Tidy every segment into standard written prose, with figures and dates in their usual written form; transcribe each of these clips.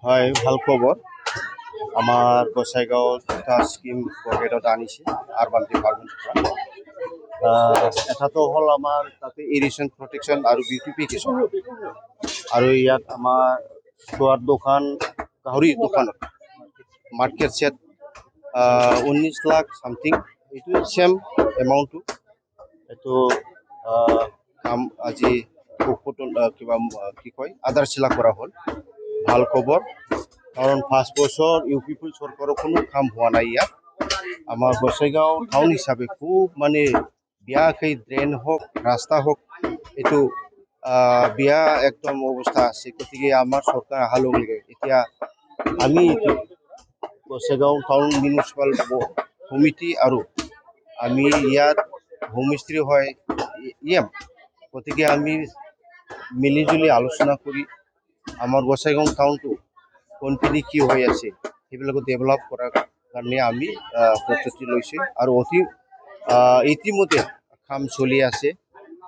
হয়, ভাল খবৰ। আমাৰ গোসাইগাঁৱত এটা স্কিম পকেটত আনিছে আৰবান ডিপাৰ্টমেণ্টৰ পৰা। এটাটো হ'ল আমাৰ তাতে ইৰিগেশ্যন প্ৰটেকশ্যন আৰু বিউটিফিকেশ্যন। আৰু ইয়াত আমাৰ চোৱাৰ দোকান, গাহৰি দোকানত মাৰ্কেট ছেট 19 লাখ চামথিং, এইটো চেম এমাউণ্টটো। এইটো কাম আজি কিবা কি কয় আধাৰশিলা কৰা হ'ল। ভাল খবৰ, কাৰণ 5 বছৰ ইউ পি পি চৰকাৰৰ কোনো কাম হোৱা নাই ইয়াত। আমাৰ গোসাইগাঁও টাউন হিচাপে খুব মানে বেয়াকৈ ড্ৰেইন হওক, ৰাস্তা হওক, এইটো বেয়া একদম অৱস্থা আছে। গতিকে আমাৰ চৰকাৰ অহাৰ লগে লগে এতিয়া আমি গোসাইগাঁও টাউন মিউনিচিপাল সমিতি আৰু আমি ইয়াত হোমমিস্ত্ৰী হয় গতিকে আমি মিলিজুলি আলোচনা কৰি আমাৰ গোসাইগাঁও টাউনটো কোনপিনে কি হৈ আছে সেইবিলাকো ডেভেলপ কৰাৰ কাৰণে আমি প্ৰস্তুতি লৈছোঁ। আৰু ইতিমধ্যে কাম চলি আছে।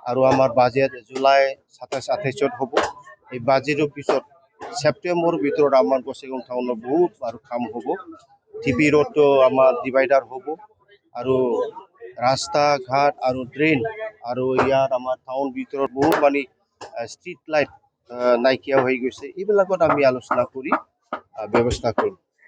আৰু আমাৰ বাজেট জুলাই 27-28 হ'ব। এই বাজেটৰ পিছত ছেপ্টেম্বৰৰ ভিতৰত আমাৰ গোসাইগাঁও টাউনত বহুত আৰু কাম হ'ব। টিপি ৰোডটো আমাৰ ডিভাইডাৰ হ'ব, আৰু ৰাস্তা ঘাট আৰু ড্ৰেইন, আৰু ইয়াত আমাৰ টাউন ভিতৰত বহুত মানে ষ্ট্ৰীট লাইট নাইকিয়া হৈ গৈছে। এইবিলাকত আমি আলোচনা কৰি ব্যৱস্থা কৰিম।